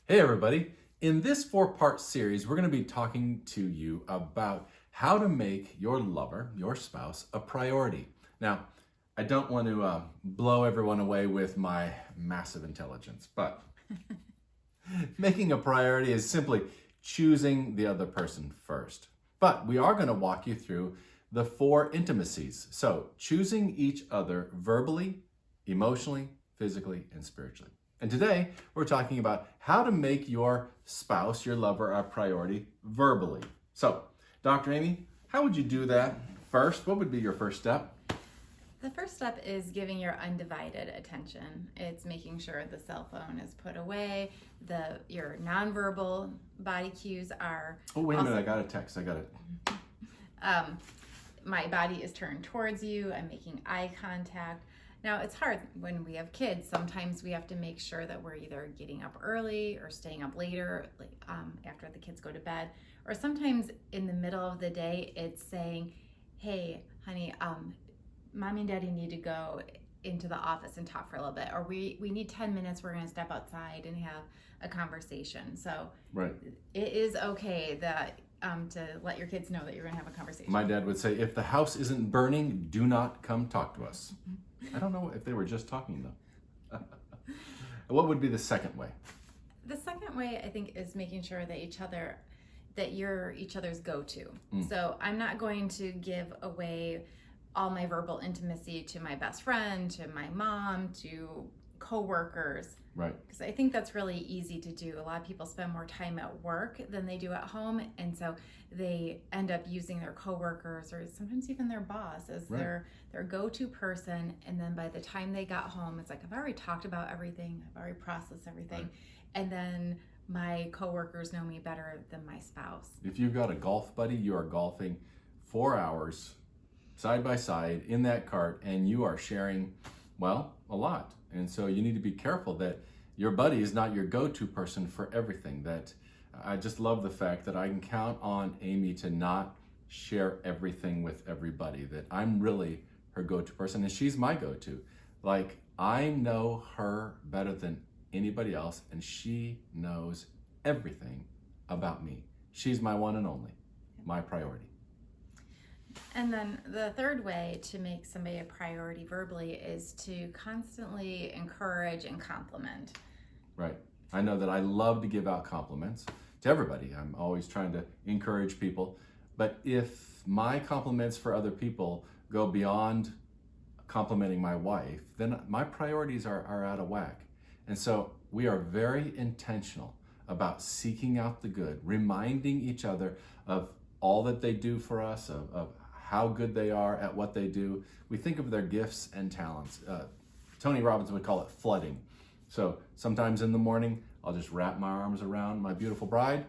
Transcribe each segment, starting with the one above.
Hey everybody, in this 4-part series, we're going to be talking to you about how to make your lover, your spouse, a priority. Now, I don't want to blow everyone away with my massive intelligence, but making a priority is simply choosing the other person first. But we are going to walk you through the 4 intimacies. So, choosing each other verbally, emotionally, physically, and spiritually. And today, we're talking about how to make your spouse, your lover, a priority verbally. So, Dr. Amy, how would you do that first? What would be your first step? The first step is giving your undivided attention. It's making sure the cell phone is put away, your nonverbal body cues are... Oh, wait a minute, I got a text. I got it. My body is turned towards you. I'm making eye contact. Now, it's hard when we have kids. Sometimes we have to make sure that we're either getting up early or staying up later, after the kids go to bed. Or sometimes in the middle of the day, it's saying, hey, honey, Mommy and Daddy need to go into the office and talk for a little bit. Or we need 10 minutes. We're going to step outside and have a conversation. So Right. it is okay that to let your kids know that you're going to have a conversation. My dad would say, if the house isn't burning, do not come talk to us. I don't know if they were just talking, though. What would be the second way? The second way, I think, is making sure that you're each other's go-to. So I'm not going to give away all my verbal intimacy to my best friend, to my mom, to coworkers. Right. Because I think that's really easy to do. A lot of people spend more time at work than they do at home, and so they end up using their coworkers or sometimes even their boss as Right. their go-to person. And then by the time they got home, it's like, I've already talked about everything, I've already processed everything, Right. and then my coworkers know me better than my spouse. If you've got a golf buddy, you are golfing 4 hours side by side in that cart, and you are sharing, well, a lot. And so you need to be careful that your buddy is not your go-to person for everything. That I just love the fact that I can count on Amy to not share everything with everybody, that I'm really her go-to person and she's my go-to. Like, I know her better than anybody else, and she knows everything about me. She's my one and only, my priority. And then the third way to make somebody a priority verbally is to constantly encourage and compliment. Right. I know that I love to give out compliments to everybody. I'm always trying to encourage people. But if my compliments for other people go beyond complimenting my wife, then my priorities are out of whack. And so we are very intentional about seeking out the good, reminding each other of all that they do for us, of how good they are at what they do. We think of their gifts and talents. Tony Robbins would call it flooding. So sometimes in the morning, I'll just wrap my arms around my beautiful bride,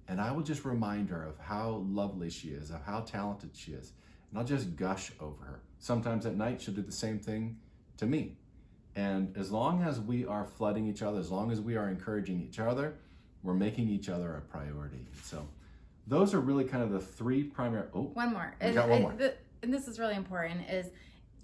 and I will just remind her of how lovely she is, of how talented she is. And I'll just gush over her. Sometimes at night, she'll do the same thing to me. And as long as we are flooding each other, as long as we are encouraging each other, we're making each other a priority. So those are really kind of the 3 primary... Oh, one more. We got one more. And this is really important, is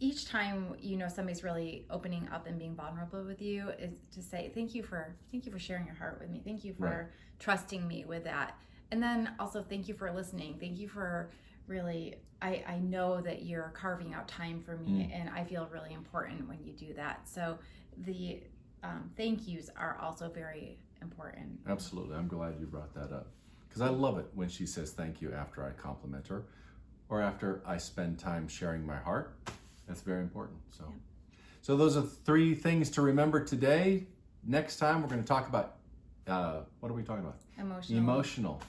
each time you know somebody's really opening up and being vulnerable with you, is to say, thank you for sharing your heart with me. Thank you for trusting me with that. And then also, thank you for listening. Thank you for really, I know that you're carving out time for me, and I feel really important when you do that. So the thank yous are also very important. Absolutely. I'm glad you brought that up, because I love it when she says thank you after I compliment her or after I spend time sharing my heart. That's very important. So those are 3 things to remember today. Next time, we're going to talk about, what are we talking about? Emotional.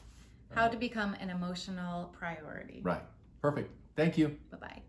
How to become an emotional priority. Right. Perfect. Thank you. Bye-bye.